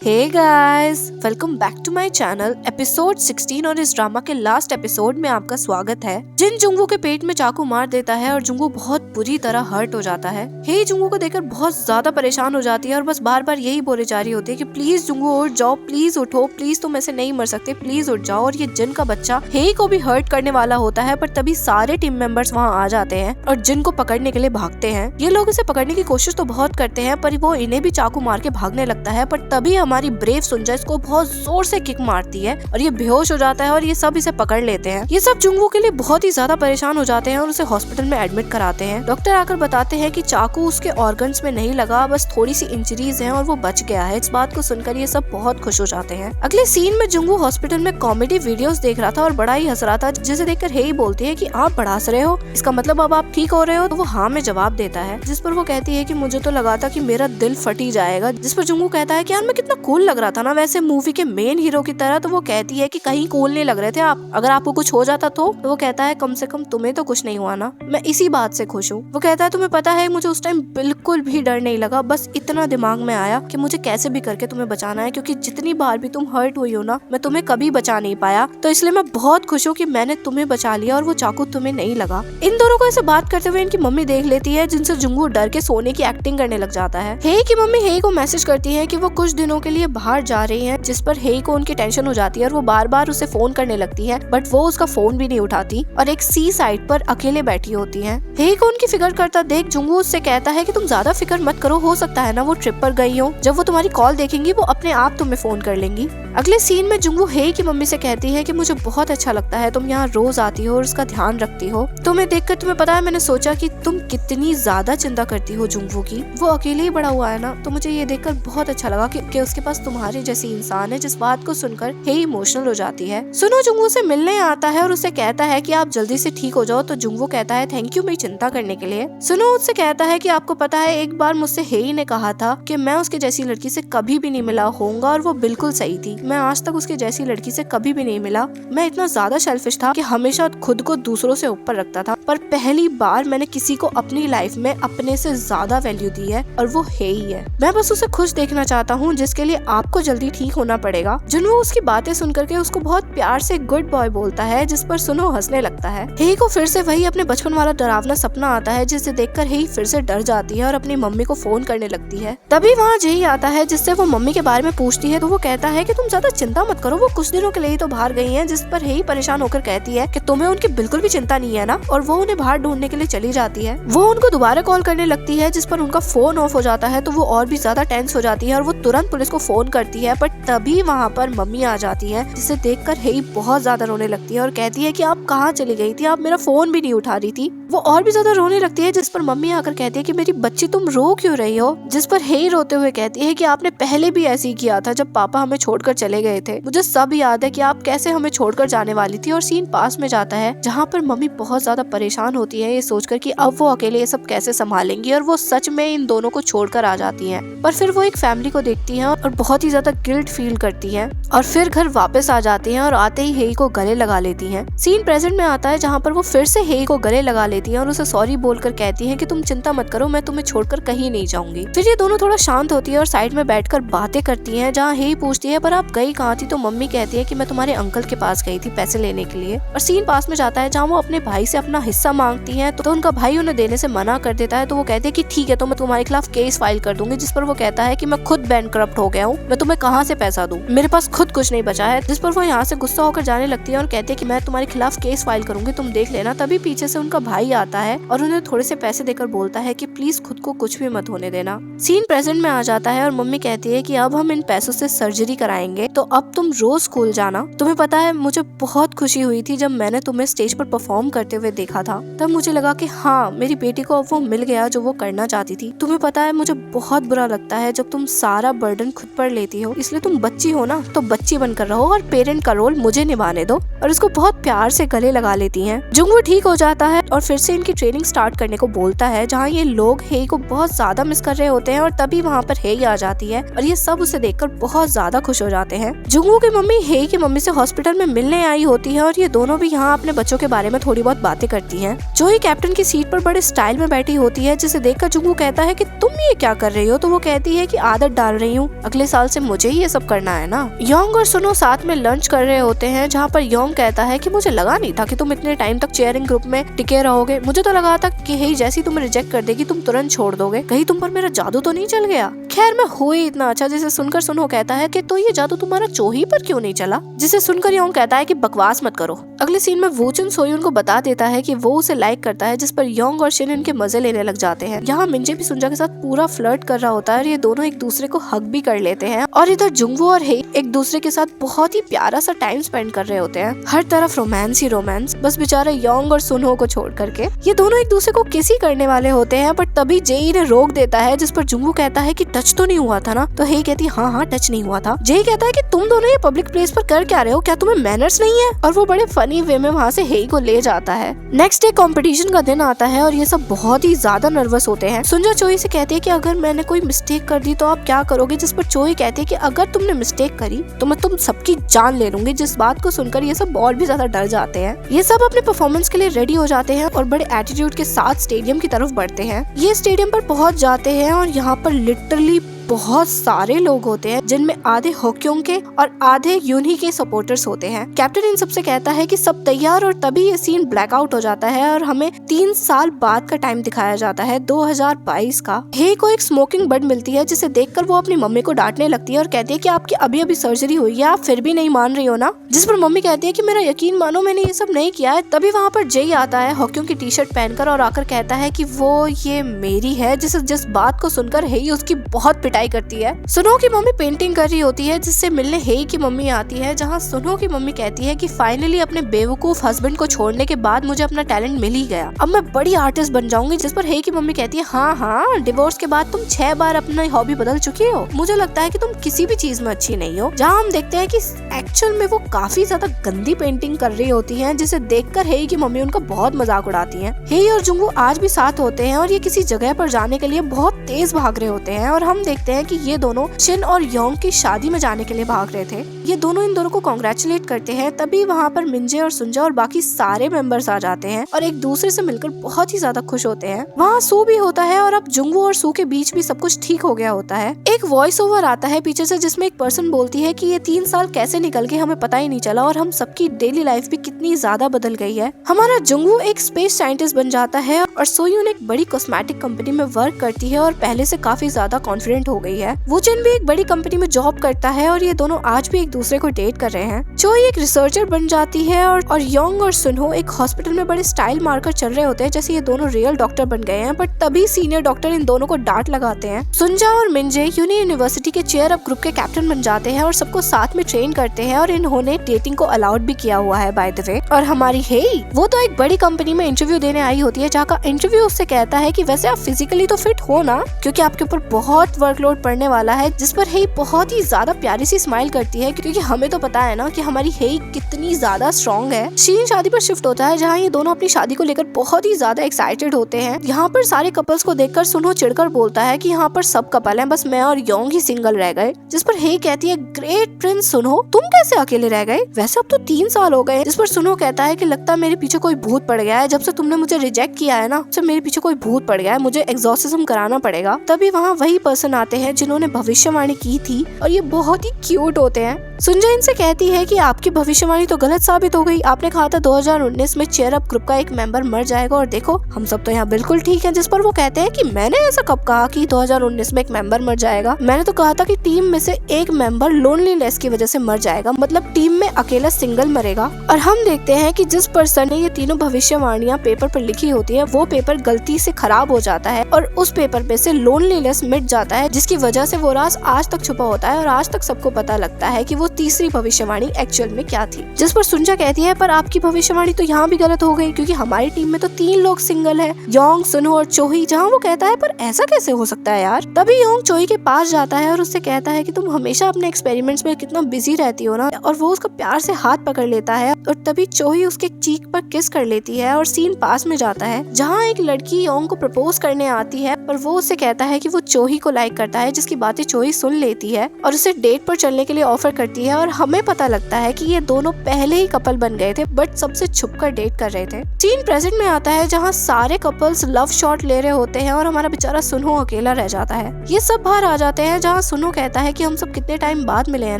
Hey guys, welcome back to my channel episode 16 और इस drama के लास्ट एपिसोड में आपका स्वागत है। जिन जुंगू के पेट में चाकू मार देता है और जुंगू बहुत बुरी तरह हर्ट हो जाता है। हे जुंगू को देखकर बहुत ज्यादा परेशान हो जाती है और बस बार बार यही बोले जा रही होती है कि प्लीज जुंगू उठ जाओ, प्लीज उठो, प्लीज तुम ऐसे नहीं मर सकते, प्लीज उठ जाओ। और ये जिन का बच्चा हे को भी हर्ट करने वाला होता है, पर तभी सारे टीम मेंबर्स वहाँ आ जाते हैं और जिन को पकड़ने के लिए भागते हैं। ये लोग इसे पकड़ने की कोशिश तो बहुत करते हैं, पर वो इन्हें भी चाकू मार के भागने लगता है। पर तभी हमारी ब्रेव सुंजा इसको बहुत जोर से किक मारती है और ये बेहोश हो जाता है और ये सब इसे पकड़ लेते हैं। ये सब जुंगू के लिए बहुत ही ज्यादा परेशान हो जाते हैं और उसे हॉस्पिटल में एडमिट कराते हैं। डॉक्टर आकर बताते हैं कि चाकू उसके ऑर्गन्स में नहीं लगा, बस थोड़ी सी इंजरीज हैं और वो बच गया है। इस बात को सुनकर ये सब बहुत खुश हो जाते हैं। अगले सीन में जुंगू हॉस्पिटल में कॉमेडी वीडियोस देख रहा था और बड़ा ही हंस रहा था, जिसे देखकर हे बोलती है कि आप बड़ा हंस रहे हो, इसका मतलब अब आप ठीक हो रहे हो। तो वो हाँ में जवाब देता है, जिस पर वो कहती है कि मुझे तो लगा था कि मेरा दिल फट ही जाएगा। जिस पर जुंगू कहता है कि यार मैं कितना कूल लग रहा था ना वैसे मूवी के मेन हीरो की तरह। तो वो कहती है कि कहीं कूल नहीं लग रहे थे आप, अगर आपको कुछ हो जाता तो वो कहता है कम से कम तुम्हें तो कुछ नहीं हुआ ना, मैं इसी बात से खुश हूँ। वो कहता है तुम्हें पता है मुझे उस टाइम बिल्कुल भी डर नहीं लगा, बस इतना दिमाग में आया कि मुझे कैसे भी करके तुम्हें बचाना है, क्योंकि जितनी बार भी तुम हर्ट हुई हो ना मैं तुम्हें कभी बचा नहीं पाया, तो इसलिए मैं बहुत खुश हूँ कि मैंने तुम्हें बचा लिया और वो चाकू तुम्हें नहीं लगा। इन दोनों को ऐसे बात करते हुए इनकी मम्मी देख लेती है, जिनसे जुंगू डर के सोने की एक्टिंग करने लग जाता है। हे की मम्मी हे को मैसेज करती है कि वो कुछ दिनों के लिए बाहर जा रही हैं, जिस पर हे को उनकी टेंशन हो जाती है और वो बार बार उसे फोन करने लगती है, बट वो उसका फोन भी नहीं उठाती और एक सी साइड पर अकेले बैठी होती है। हे को उनकी फिक्र करता देख जुंगू उससे कहता है कि तुम ज्यादा फिक्र मत करो, हो सकता है ना वो ट्रिप पर गई हो, जब वो तुम्हारी कॉल देखेंगी वो अपने आप तुम्हें फोन कर लेंगी। अगले सीन में जुंगू हे की मम्मी से कहती है कि मुझे बहुत अच्छा लगता है तुम यहाँ रोज आती हो और उसका ध्यान रखती हो। तुम्हें देखकर तुम्हें पता है मैंने सोचा कि तुम कितनी ज्यादा चिंता करती हो जुंगू की, वो अकेले ही बड़ा हुआ है ना, तो मुझे ये देखकर बहुत अच्छा लगा कि उसके पास तुम्हारे जैसी इंसान है। जिस बात को सुनकर हे इमोशनल हो जाती है। सुनो जुंगू से मिलने आता है और उसे कहता है कि आप जल्दी से ठीक हो जाओ, तो जुंगू कहता है थैंक यू मेरी चिंता करने के लिए। सुनो उससे कहता है कि आपको पता है एक बार मुझसे हे ने कहा था कि मैं उसके जैसी लड़की से कभी भी नहीं मिला होऊंगा, और वो बिल्कुल सही थी। मैं आज तक उसके जैसी लड़की से कभी भी नहीं मिला। मैं इतना ज्यादा सेल्फिश था कि हमेशा खुद को दूसरों से ऊपर रखता था, पर पहली बार मैंने किसी को अपनी लाइफ में अपने से ज्यादा वैल्यू दी है और वो हे ही है। मैं बस उसे खुश देखना चाहता हूँ, जिसके लिए आपको जल्दी ठीक होना पड़ेगा। जुनू उसकी बातें सुनकर के उसको बहुत प्यार से गुड बॉय बोलता है, जिस पर सुनो हंसने लगता है। हे को फिर से वही अपने बचपन वाला डरावना सपना आता है, जिसे देखकर हे फिर से डर जाती है और अपनी मम्मी को फोन करने लगती है। तभी वहाँ जेही आता है, जिससे वो मम्मी के बारे में पूछती है, तो वो कहता है कि तुम ज्यादा चिंता मत करो, वो कुछ दिनों के लिए ही तो बाहर गई हैं। जिस पर हे परेशान होकर कहती है कि तुम्हें उनकी बिल्कुल भी चिंता नहीं है ना, और वो उन्हें बाहर ढूंढने के लिए चली जाती है। वो उनको दोबारा कॉल करने लगती है, जिस पर उनका फोन ऑफ हो जाता है, तो वो और भी ज्यादा टेंस हो जाती है और वो तुरंत पुलिस को फोन करती है। पर तभी वहाँ पर मम्मी आ जाती है, जिसे देखकर हे बहुत ज्यादा रोने लगती है और कहती है कि आप कहाँ चली गई थी, आप मेरा फोन भी नहीं उठा रही थी। वो और भी ज्यादा रोने लगती है, जिस पर मम्मी आकर कहती है कि मेरी बच्ची तुम रो क्यों रही हो। जिस पर हे रोते हुए कहती है कि आपने पहले भी ऐसे ही किया था जब पापा हमें छोड़कर चले गए थे, मुझे सब याद है कि आप कैसे हमें छोड़कर जाने वाली थी। और सीन पास में जाता है, जहाँ पर मम्मी बहुत ज्यादा परेशान होती है ये सोचकर कि अब वो अकेले ये सब कैसे संभालेंगी, और वो सच में इन दोनों को छोड़कर आ जाती है। पर फिर वो एक फैमिली को देखती है और बहुत ही ज्यादा गिल्ट फील करती है और फिर घर वापस आ जाती है और आते ही हे को गले लगा लेती है। सीन प्रेजेंट में आता है, जहाँ पर वो फिर से हे को गले लगा लेती है और उसे सॉरी बोलकर कहती है कि तुम चिंता मत करो, मैं तुम्हें छोड़कर कहीं नहीं जाऊंगी। फिर ये दोनों थोड़ा शांत होती है और साइड में बैठकर बातें करती हैं, जहाँ हे पूछती है पर आप गई कहाँ थी, तो मम्मी कहती है कि मैं तुम्हारे अंकल के पास गई थी पैसे लेने के लिए। और सीन पास में जाता है, जहाँ वो अपने भाई से अपना हिस्सा मांगती है, तो उनका भाई उन्हें देने से मना कर देता है। तो वो कहते हैं कि ठीक है, तो मैं तुम्हारे खिलाफ केस फाइल कर दूंगी। जिस पर वो कहता है कि मैं खुद बैंकक्रप्ट हो गया हूँ, मैं तुम्हें कहाँ से पैसा दूं, मेरे पास खुद कुछ नहीं बचा है। जिस पर वो यहाँ से गुस्सा होकर जाने लगती है और कहती है कि मैं तुम्हारे खिलाफ केस फाइल करूंगी, तुम देख लेना। तभी पीछे से उनका भाई आता है और उन्हें थोड़े से पैसे देकर बोलता है कि प्लीज खुद को कुछ भी मत होने देना। सीन प्रेजेंट में आ जाता है और मम्मी कहती है कि अब हम इन पैसों से सर्जरी कराएंगे, तो अब तुम रोज स्कूल जाना। तुम्हें पता है मुझे बहुत खुशी हुई थी जब मैंने तुम्हें स्टेज पर परफॉर्म करते हुए देखा था, तब मुझे लगा कि हाँ मेरी बेटी को अब वो मिल गया जो वो करना चाहती थी। तुम्हें पता है मुझे बहुत बुरा लगता है जब तुम सारा बर्डन खुद पर लेती हो, इसलिए तुम बच्ची हो ना, तो बच्ची बनकर रहो और पेरेंट का रोल मुझे निभाने दो। और इसको बहुत प्यार से गले लगा लेती हैं। जुंगू ठीक हो जाता है और फिर से इनकी ट्रेनिंग स्टार्ट करने को बोलता है, जहाँ ये लोग हे को बहुत ज्यादा मिस कर रहे होते हैं। और तभी वहाँ पर हे आ जाती है और ये सब उसे देखकर बहुत ज्यादा खुश हो जाते हैं। जाते हैं। जुंगवू की मम्मी हे की मम्मी से हॉस्पिटल में मिलने आई होती है और ये दोनों भी यहाँ अपने बच्चों के बारे में थोड़ी बहुत बातें करती हैं। जोही कैप्टन की सीट पर बड़े स्टाइल में बैठी होती है, जिसे देखकर जुंगवू कहता है कि तुम ये क्या कर रही हो, तो वो कहती है कि आदत डाल रही हूँ, अगले साल से मुझे ही ये सब करना है ना। योंग और सुनो साथ में लंच कर रहे होते हैं, जहाँ पर योंग कहता है कि मुझे लगा नहीं था कि तुम इतने टाइम तक चेयरिंग ग्रुप में टिके रहोगे, मुझे तो लगा था कि हे जैसी तुम रिजेक्ट कर देगी तुम तुरंत छोड़ दोगे, कहीं तुम पर मेरा जादू तो नहीं चल गया। खैर मैं हुई इतना अच्छा, जिसे सुनकर सुनो कहता है कि तो ये जादू तुम्हारा चोही पर क्यों नहीं चला, जिसे सुनकर योंग कहता है कि बकवास मत करो। अगले सीन में वूचन सोयुन को बता देता है कि वो उसे लाइक करता है, जिस पर योंग और शिन इनके मजे लेने लग जाते हैं। यहाँ मिंजे भी सुंजा के साथ पूरा फ्लर्ट कर रहा होता है और ये दोनों एक दूसरे को हग भी कर लेते हैं और इधर जुंगवू और हे एक दूसरे के साथ बहुत ही प्यारा सा टाइम स्पेंड कर रहे होते हैं। हर तरफ रोमांस ही रोमांस, बस बेचारे योंग और सुनो को छोड़ करके। ये दोनों एक दूसरे को किस ही करने वाले होते हैं, बट तभी जेई ने रोक देता है, जिस पर जुंगवू कहता है कि टच तो नहीं हुआ था ना, तो हे कहती हाँ टच नहीं हुआ था। जेई कहता है कि तुम दोनों ये पब्लिक प्लेस पर कर क्या रहे हो, क्या तुम्हें मैनर्स नहीं है, और वो बड़े फनी वे में वहाँ से हे को ले जाता है। नेक्स्ट डे कंपटीशन का दिन आता है और ये सब बहुत ही ज्यादा नर्वस होते हैं। सुंजा चोई से कहती है कि अगर मैंने कोई मिस्टेक कर दी तो आप क्या करोगे, जिस पर चोई कहती है कि अगर तुमने मिस्टेक करी तो मैं तुम सबकी जान ले लूंगी, जिस बात को सुनकर ये सब और भी ज्यादा डर जाते हैं। ये सब अपने परफॉर्मेंस के लिए रेडी हो जाते हैं और बड़े एटीट्यूड के साथ स्टेडियम की तरफ बढ़ते हैं। ये स्टेडियम पर पहुंच जाते हैं और यहाँ पर लिटरली बहुत सारे लोग होते हैं, जिनमें आधे होक्योंग के और आधे यूनही के सपोर्टर्स होते हैं। कैप्टन इन सबसे कहता है कि सब तैयार, और तभी ये सीन ब्लैकआउट हो जाता है और हमें 3 साल बाद का टाइम दिखाया जाता है, 2022 का। हे को एक स्मोकिंग बड मिलती है, जिसे देखकर वो अपनी मम्मी को डांटने लगती है और कहती है कि आपकी अभी अभी सर्जरी हुई है, आप फिर भी नहीं मान रही हो ना, जिस पर मम्मी कहती है कि मेरा यकीन मानो मैंने ये सब नहीं किया है। तभी वहाँ पर जेई आता है होक्योंग की टी शर्ट पहनकर और आकर कहता है कि वो ये मेरी है, जिस बात को सुनकर हे उसकी बहुत पिटाई करती है। सुनो की मम्मी पेंटिंग कर रही होती है, जिससे मिलने हे की मम्मी आती है, जहाँ सुनो की मम्मी कहती है कि फाइनली अपने बेवकूफ हस्बैंड को छोड़ने के बाद मुझे अपना टैलेंट मिल ही गया, अब मैं बड़ी आर्टिस्ट बन जाऊंगी। जिस पर हे की मम्मी कहती है हाँ डिवोर्स के बाद तुम 6 बार अपना हॉबी बदल चुकी हो, मुझे लगता है कि तुम किसी भी चीज में अच्छी नहीं हो। जहाँ हम देखते हैं कि एक्चुअल में वो काफी ज्यादा गंदी पेंटिंग कर रही होती है, जिसे देखकर हे की मम्मी उनका बहुत मजाक उड़ाती है। हे और जुंगू आज भी साथ होते हैं और ये किसी जगह पर जाने के लिए बहुत तेज भाग रहे होते हैं और हम देखते हैं कि ये दोनों शिन और योंग की शादी में जाने के लिए भाग रहे थे। ये दोनों इन दोनों को कांग्रेचुलेट करते हैं, तभी वहाँ पर मिंजे और सुंजा और बाकी सारे मेंबर्स आ जाते हैं और एक दूसरे से मिलकर बहुत ही ज्यादा खुश होते हैं। वहाँ सू भी होता है और अब जुंगू और सू के बीच भी सब कुछ ठीक हो गया होता है। एक वॉइस ओवर आता है पीछे से, जिसमें एक पर्सन बोलती है कि ये 3 साल कैसे निकल गए हमें पता ही नहीं चला और हम सबकी डेली लाइफ भी कितनी ज्यादा बदल गई है। हमारा जुंगू एक स्पेस साइंटिस्ट बन जाता है और सोयून एक बड़ी कॉस्मेटिक कंपनी में वर्क करती है और पहले से काफी ज्यादा कॉन्फिडेंट हो गई है। वूचन भी एक बड़ी कंपनी में जॉब करता है और ये दोनों आज भी एक दूसरे को डेट कर रहे हैं। चोई एक रिसर्चर बन जाती है और योंग और सुनहो एक हॉस्पिटल में बड़े स्टाइल मारकर चल रहे होते हैं, जैसे ये दोनों रियल डॉक्टर बन गए हैं। बट तभी सीनियर डॉक्टर इन दोनों को डांट लगाते हैं। सुंजा और मिंजे यूनिवर्सिटी के चेयर अप ग्रुप के कैप्टन बन जाते हैं और सबको साथ में ट्रेन करते हैं और इन्होंने डेटिंग को अलाउड भी किया हुआ है बाय द वे। और हमारी हे वो तो एक बड़ी कंपनी में इंटरव्यू देने आई होती है, जहाँ का इंटरव्यू उससे कहता है कि वैसे आप फिजिकली तो फिट हो ना, क्योंकि आपके ऊपर बहुत वर्कलोड पड़ने वाला है। जिस पर हे बहुत ही ज्यादा प्यारी सी स्माइल करती है, क्योंकि हमें तो पता है ना कि हमारी हे कितनी ज्यादा स्ट्रॉन्ग है। शीन शादी पर शिफ्ट होता है, जहाँ ये दोनों अपनी शादी को लेकर बहुत ही ज्यादा एक्साइटेड होते हैं। यहाँ पर सारे कपल्स को देखकर सुनो चिढ़कर बोलता है कि यहाँ पर सब कपल हैं, बस मैं और योंग ही सिंगल रह गए। जिस पर हे कहती है ग्रेट प्रिंस सुनो, तुम कैसे अकेले रह गए, वैसे अब तो 3 साल हो गए। जिस पर सुनो कहता है कि लगता है मेरे पीछे कोई भूत पड़ गया है, जब से तुमने मुझे रिजेक्ट किया है ना, जब मेरे पीछे कोई भूत पड़ गया है, मुझे एग्जॉर्सिज्म कराना पड़ेगा। तभी वहाँ वही पर्सन आते हैं जिन्होंने भविष्यवाणी की थी और ये बहुत ही क्यूट होते हैं। सुंजा इनसे कहती है कि आपकी भविष्यवाणी तो गलत साबित हो गई, आपने कहा था 2019 में चेयर अप ग्रुप का एक मेंबर मर जाएगा और देखो हम सब तो यहाँ बिल्कुल ठीक हैं। जिस पर वो कहते हैं कि मैंने ऐसा कब कहा कि 2019 में एक मेंबर मर जाएगा, मैंने तो कहा था कि टीम में से एक मेंबर लोनलीनेस की वजह से मर जाएगा, मतलब टीम में अकेला सिंगल मरेगा। और हम देखते हैं कि जिस पर्सन ने ये तीनों भविष्यवाणियां पेपर पर लिखी होती है, वो पेपर गलती से खराब हो जाता है और उस पेपर पे से लोनलीनेस मिट जाता है, जिसकी वजह से वो राज आज तक छुपा होता है और आज तक सबको पता लगता है कि वो तीसरी भविष्यवाणी एक्चुअल में क्या थी। जिस पर सुंजा कहती है पर आपकी भविष्यवाणी तो यहाँ भी गलत हो गई, क्योंकि हमारी टीम में तो 3 लोग सिंगल है, योंग, सुनहो और चोही। जहाँ वो कहता है पर ऐसा कैसे हो सकता है यार। तभी योंग चोही के पास जाता है और उससे कहता है कि तुम हमेशा अपने एक्सपेरिमेंट्स में कितना बिजी रहती हो ना, और वो उसका प्यार से हाथ पकड़ लेता है और तभी चोही उसके चीक पर किस कर लेती है और सीन पास में जाता है, जहाँ एक लड़की योंग को प्रपोज करने आती है और वो उससे कहता है कि वो चोही को लाइक करता है, जिसकी बातें चोही सुन लेती है और उसे डेट पर चलने के लिए ऑफर करती होती है और हमें पता लगता है कि ये दोनों पहले ही कपल बन गए थे बट सबसे छुपकर डेट कर रहे थे। सीन प्रेजेंट में आता है जहाँ सारे कपल्स लव शॉट ले रहे होते हैं और हमारा बेचारा सुनो अकेला रह जाता है। ये सब बाहर आ जाते हैं जहाँ सुनो कहता है कि हम सब कितने टाइम बाद मिले हैं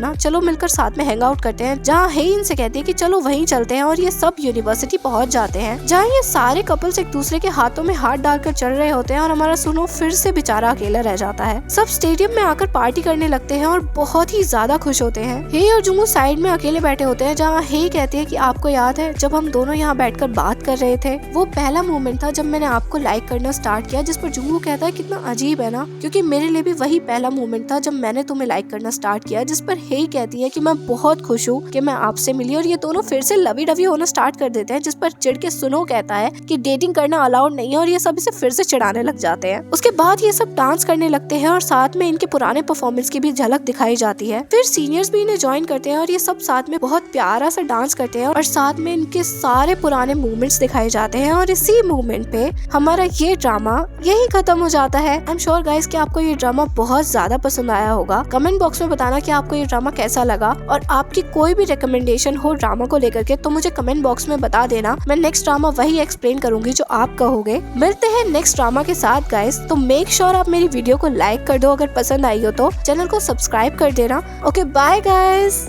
ना, चलो मिलकर साथ में हैंग आउट करते हैं। जहाँ हेइन से कहती है कि चलो वहीं चलते हैं और ये सब यूनिवर्सिटी पहुंच जाते हैं जहाँ ये सारे कपल्स एक दूसरे के हाथों में हाथ डालकर चल रहे होते हैं और हमारा सुनो फिर से बेचारा अकेला रह जाता है। सब स्टेडियम में आकर पार्टी करने लगते हैं और बहुत ही ज्यादा खुश होते हैं। हे और जुंगू साइड में अकेले बैठे होते हैं जहाँ हे कहती है कि आपको याद है जब हम दोनों यहाँ बैठकर बात कर रहे थे, वो पहला मोमेंट था जब मैंने आपको लाइक करना स्टार्ट किया। जिस पर जुंगू कहता है कितना अजीब है ना, क्योंकि मेरे लिए भी वही पहला मोमेंट था जब मैंने तुम्हें लाइक करना स्टार्ट किया। जिस पर हे कहती है कि मैं बहुत खुश हूँ कि मैं आपसे मिली और ये दोनों फिर से लवी डवी होना स्टार्ट कर देते हैं। जिस पर चिढ़ के सुनो कहता है कि डेटिंग करना अलाउड नहीं है और ये सब इसे फिर से चिढ़ाने लग जाते हैं। उसके बाद ये सब डांस करने लगते हैं और साथ में इनके पुराने परफॉर्मेंस की भी झलक दिखाई जाती है। फिर सीनियर्स भी इन्हें ज्वाइन करते हैं और ये सब साथ में बहुत प्यारा सा डांस करते हैं और साथ में इनके सारे पुराने मूवमेंट्स दिखाए जाते हैं और इसी मूवमेंट पे हमारा ये ड्रामा यही खत्म हो जाता है। आई एम श्योर गाइस कि आपको ये ड्रामा बहुत ज्यादा पसंद आया होगा। कमेंट बॉक्स में बताना कि आपको ये ड्रामा कैसा लगा और आपकी कोई भी रिकमेंडेशन हो ड्रामा को लेकर के तो मुझे कमेंट बॉक्स में बता देना। मैं नेक्स्ट ड्रामा वही एक्सप्लेन करूंगी जो आप कहोगे। मिलते हैं नेक्स्ट ड्रामा के साथ गाइस, तो मेक श्योर आप मेरी वीडियो को लाइक कर दो, अगर पसंद आई हो तो चैनल को सब्सक्राइब कर देना। Okay bye guys.